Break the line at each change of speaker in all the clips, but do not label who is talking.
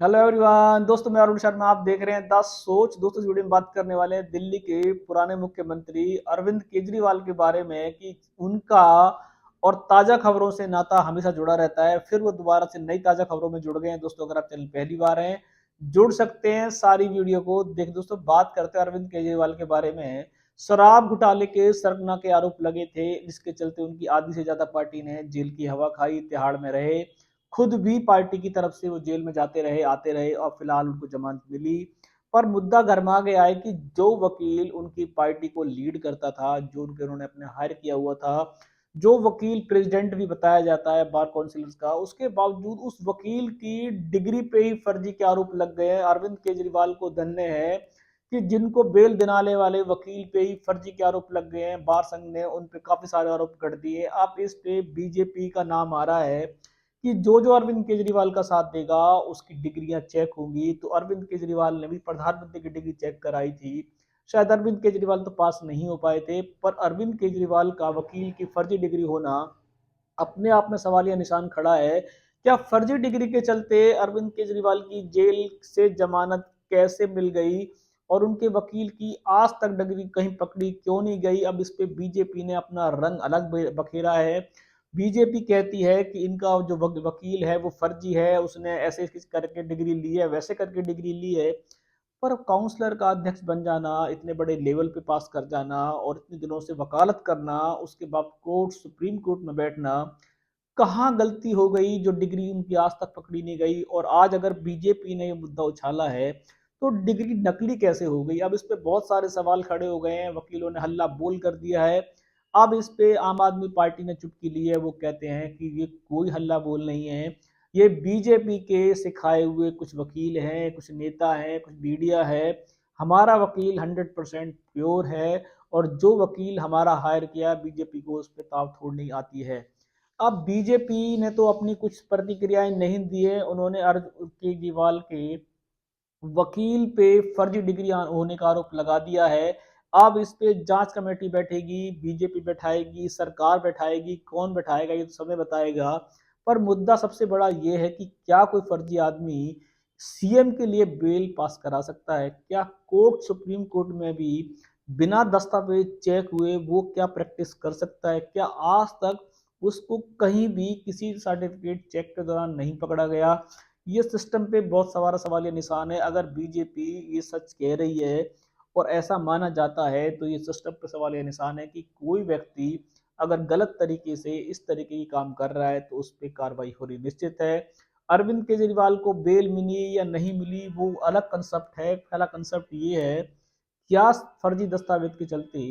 Hello everyone, दोस्तों मैं अरुण शर्मा। आप देख रहे हैं द सोच। दोस्तों इस वीडियो में बात करने वाले हैं दिल्ली के पुराने मुख्यमंत्री अरविंद केजरीवाल के बारे में कि उनका और ताजा खबरों से नाता हमेशा जुड़ा रहता है। फिर वो दोबारा से नई ताजा खबरों में जुड़ गए हैं। दोस्तों अगर आप चैनल पहली बार हैं, जुड़ सकते हैं सारी वीडियो को देख। दोस्तों बात करते हैं अरविंद केजरीवाल के बारे में। शराब घोटाले के सरगना के आरोप लगे थे, जिसके चलते उनकी आधी से ज्यादा पार्टी ने जेल की हवा खाई, तिहाड़ में रहे। खुद भी पार्टी की तरफ से वो जेल में जाते रहे, आते रहे, और फिलहाल उनको जमानत मिली। पर मुद्दा गरमा गया है कि जो वकील उनकी पार्टी को लीड करता था, जो उन्होंने अपने हायर किया हुआ था, जो वकील प्रेसिडेंट भी बताया जाता है बार काउंसिल्स का, उसके बावजूद उस वकील की डिग्री पे ही फर्जी के आरोप लग गए हैं। अरविंद केजरीवाल को धन्य है कि जिनको बेल दिलाने वाले वकील पे ही फर्जी के आरोप लग गए हैं। बार संघ ने उन पे काफी सारे आरोप कर दिए। अब इस पे बीजेपी का नाम आ रहा है कि जो अरविंद केजरीवाल का साथ देगा उसकी डिग्रियां चेक होंगी। तो अरविंद केजरीवाल ने भी प्रधानमंत्री की डिग्री चेक कराई थी। शायद अरविंद केजरीवाल तो पास नहीं हो पाए थे, पर अरविंद केजरीवाल का वकील की फर्जी डिग्री होना अपने आप में सवालिया निशान खड़ा है। क्या फर्जी डिग्री के चलते अरविंद केजरीवाल की जेल से जमानत कैसे मिल गई, और उनके वकील की आज तक डिग्री कहीं पकड़ी क्यों नहीं गई? अब इस पे बीजेपी ने अपना रंग अलग बखेरा है। बीजेपी कहती है कि इनका जो वकील है वो फर्जी है, उसने ऐसे करके डिग्री ली है, वैसे करके डिग्री ली है। पर काउंसलर का अध्यक्ष बन जाना, इतने बड़े लेवल पे पास कर जाना, और इतने दिनों से वकालत करना, उसके बाद कोर्ट सुप्रीम कोर्ट में बैठना, कहाँ गलती हो गई जो डिग्री उनकी आज तक पकड़ी नहीं गई? और आज अगर बीजेपी ने ये मुद्दा उछाला है तो डिग्री नकली कैसे हो गई? अब इस पे बहुत सारे सवाल खड़े हो गए हैं। वकीलों ने हल्ला बोल कर दिया है। अब इस पे आम आदमी पार्टी ने चुटकी ली है। वो कहते हैं कि ये कोई हल्ला बोल नहीं है, ये बीजेपी के सिखाए हुए कुछ वकील हैं, कुछ नेता हैं, कुछ मीडिया है। हमारा वकील 100% प्योर है, और जो वकील हमारा हायर किया बीजेपी को उस पर ताव थोड़ नहीं आती है। अब बीजेपी ने तो अपनी कुछ प्रतिक्रियाएं नहीं दी है। उन्होंने अरविंद केजरीवाल के वकील पे फर्जी डिग्री होने का आरोप लगा दिया है। अब इस पे जांच कमेटी बैठेगी, बीजेपी बैठाएगी, सरकार बैठाएगी, कौन बैठाएगा ये तो समय बताएगा। पर मुद्दा सबसे बड़ा ये है कि क्या कोई फर्जी आदमी सीएम के लिए बेल पास करा सकता है? क्या कोर्ट सुप्रीम कोर्ट में भी बिना दस्तावेज चेक हुए वो क्या प्रैक्टिस कर सकता है? क्या आज तक उसको कहीं भी किसी सर्टिफिकेट चेक के दौरान नहीं पकड़ा गया? ये सिस्टम पे बहुत सवारा सवालिया निशान है। अगर बीजेपी ये सच कह रही है और ऐसा माना जाता है, तो ये सिस्टम पे सवालिया निशान है कि कोई व्यक्ति अगर गलत तरीके से इस तरीके की काम कर रहा है तो उस पर कार्रवाई होनी निश्चित है। अरविंद केजरीवाल को बेल मिली या नहीं मिली वो अलग कंसेप्ट है। पहला कंसेप्ट ये है, क्या फर्जी दस्तावेज के चलते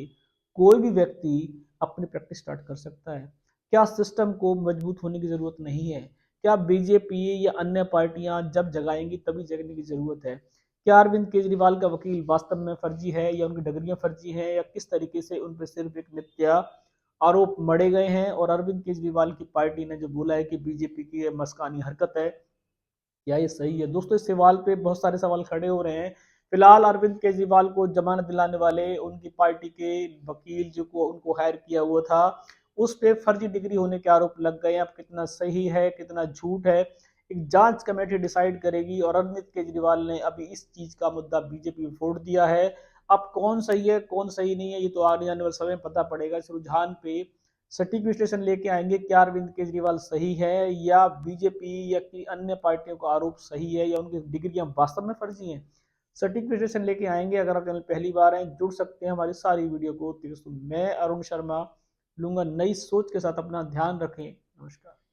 कोई भी व्यक्ति अपनी प्रैक्टिस स्टार्ट कर सकता है? क्या सिस्टम को मजबूत होने की जरूरत नहीं है? क्या बीजेपी या अन्य पार्टियां जब जगाएंगी तभी जगने की जरूरत है? क्या अरविंद केजरीवाल का वकील वास्तव में फर्जी है, या उनकी डिग्रियां फर्जी हैं, या किस तरीके से उन पर सिर्फ एक मिथ्या आरोप मढ़े गए हैं? और अरविंद केजरीवाल की पार्टी ने जो बोला है कि बीजेपी की ये मस्कानी हरकत है, क्या ये सही है? दोस्तों इस सवाल पे बहुत सारे सवाल खड़े हो रहे हैं। फिलहाल अरविंद केजरीवाल को जमानत दिलाने वाले उनकी पार्टी के वकील जो को उनको हायर किया हुआ था, उस पे फर्जी डिग्री होने के आरोप लग गए। अब कितना सही है कितना झूठ है, एक जांच कमेटी डिसाइड करेगी। और अरविंद केजरीवाल ने अभी इस चीज का मुद्दा बीजेपी में फोड़ दिया है। अब कौन सही है कौन सही नहीं है ये तो आने जाने वाले समय में पता पड़ेगा। इस रुझान पे सटीक विश्लेषण लेके आएंगे, क्या अरविंद केजरीवाल सही है, या बीजेपी या कि अन्य पार्टियों का आरोप सही है, या उनकी डिग्रियां वास्तव में फर्जी हैं। सटीक विश्लेषण लेके आएंगे। अगर आप चैनल पहली बार हैं, जुड़ सकते हैं हमारी सारी वीडियो को। मैं अरुण शर्मा लूंगा नई सोच के साथ। अपना ध्यान रखें। नमस्कार।